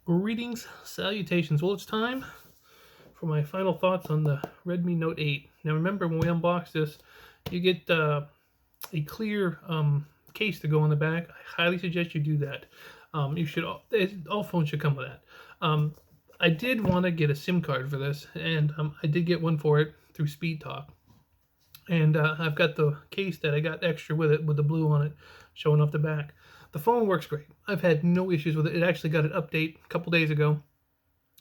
Greetings, salutations. Well, it's time for my final thoughts on the Redmi Note 8. Now, remember when we unbox this, you get a clear case to go on the back. I highly suggest you do that. You should all phones should come with that. Um, I did want to get a SIM card for this, and I did get one for it through Speed Talk. And I've got the case that I got extra with it, with the blue on it, showing off the back. The phone works great. I've had no issues with it. It actually got an update a couple days ago.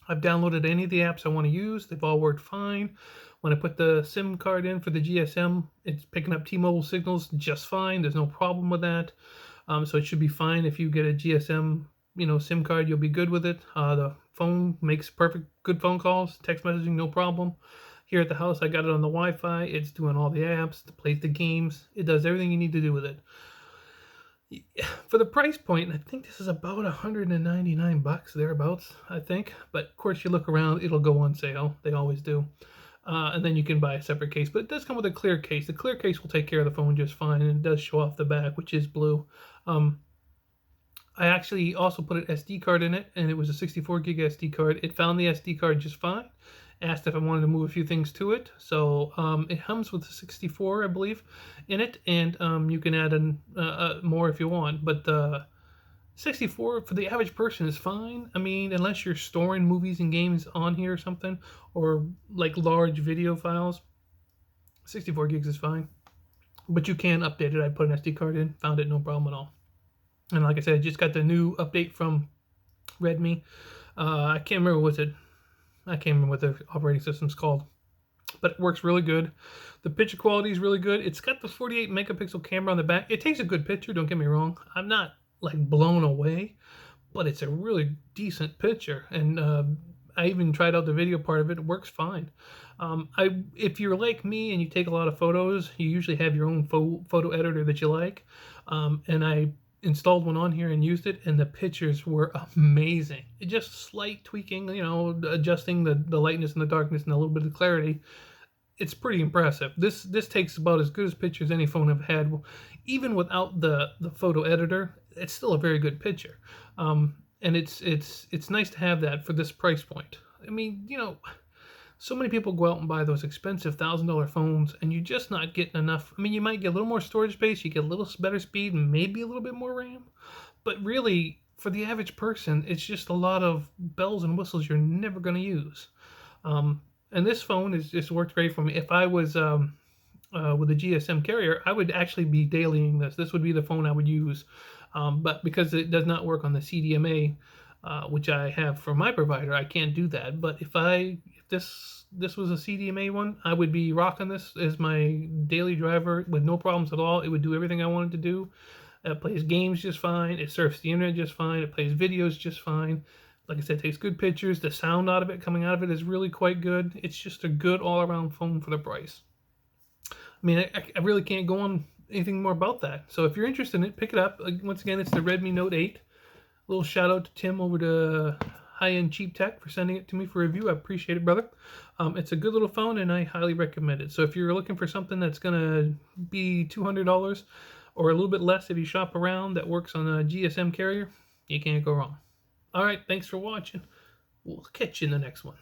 I've downloaded any of the apps I want to use. They've all worked fine. When I put the SIM card in for the GSM, it's picking up T-Mobile signals just fine. There's no problem with that. So it should be fine. If you get a GSM, SIM card, you'll be good with it. The phone makes good phone calls, text messaging, no problem. Here at the house, I got it on the Wi-Fi. It's doing all the apps, it plays the games. It does everything you need to do with it. For the price point, I think this is about 199 bucks thereabouts, I think. But of course, you look around, it'll go on sale. They always do. And then you can buy a separate case. But it does come with a clear case. The clear case will take care of the phone just fine, and it does show off the back, which is blue. I actually also put an SD card in it, and it was a 64 gig SD card. It found the SD card just fine. Asked if I wanted to move a few things to it. So it comes with a 64, I believe, in it, and you can add in more if you want. But the 64 for the average person is fine. I mean, unless you're storing movies and games on here or something, or like large video files, 64 gigs is fine. But you can update it. I put an SD card in, found it no problem at all. And like I said, I just got the new update from Redmi. I can't remember what the operating system's called, but it works really good. The picture quality is really good. It's got the 48 megapixel camera on the back. It takes a good picture, don't get me wrong. I'm not like blown away, but it's a really decent picture. And I even tried out the video part of it. It works fine. If you're like me and you take a lot of photos, you usually have your own photo editor that you like. And I installed one on here and used it, and the pictures were amazing. It just slight tweaking, adjusting the lightness and the darkness and a little bit of clarity. It's pretty impressive. This takes about as good as pictures any phone I've had. Even without the photo editor, it's still a very good picture. And it's nice to have that for this price point. I mean, so many people go out and buy those expensive $1,000 phones, and you're just not getting enough. I mean, you might get a little more storage space, you get a little better speed, maybe a little bit more RAM, but really, for the average person, it's just a lot of bells and whistles you're never going to use. And this phone has just worked great for me. If I was with a GSM carrier, I would actually be dailying this. This would be the phone I would use, but because it does not work on the CDMA, which I have for my provider, I can't do that. But if this was a CDMA one, I would be rocking this as my daily driver with no problems at all. It would do everything I wanted to do. It plays games just fine. It surfs the internet just fine. It plays videos just fine. Like I said, it takes good pictures. The sound coming out of it is really quite good. It's just a good all-around phone for the price. I mean, I really can't go on anything more about that. So if you're interested in it, pick it up. Once again, it's the Redmi Note 8. A little shout out to Tim over to High End Cheap Tech for sending it to me for review. I appreciate it, brother. It's a good little phone, and I highly recommend it. So if you're looking for something that's going to be $200 or a little bit less if you shop around that works on a GSM carrier, you can't go wrong. All right, thanks for watching. We'll catch you in the next one.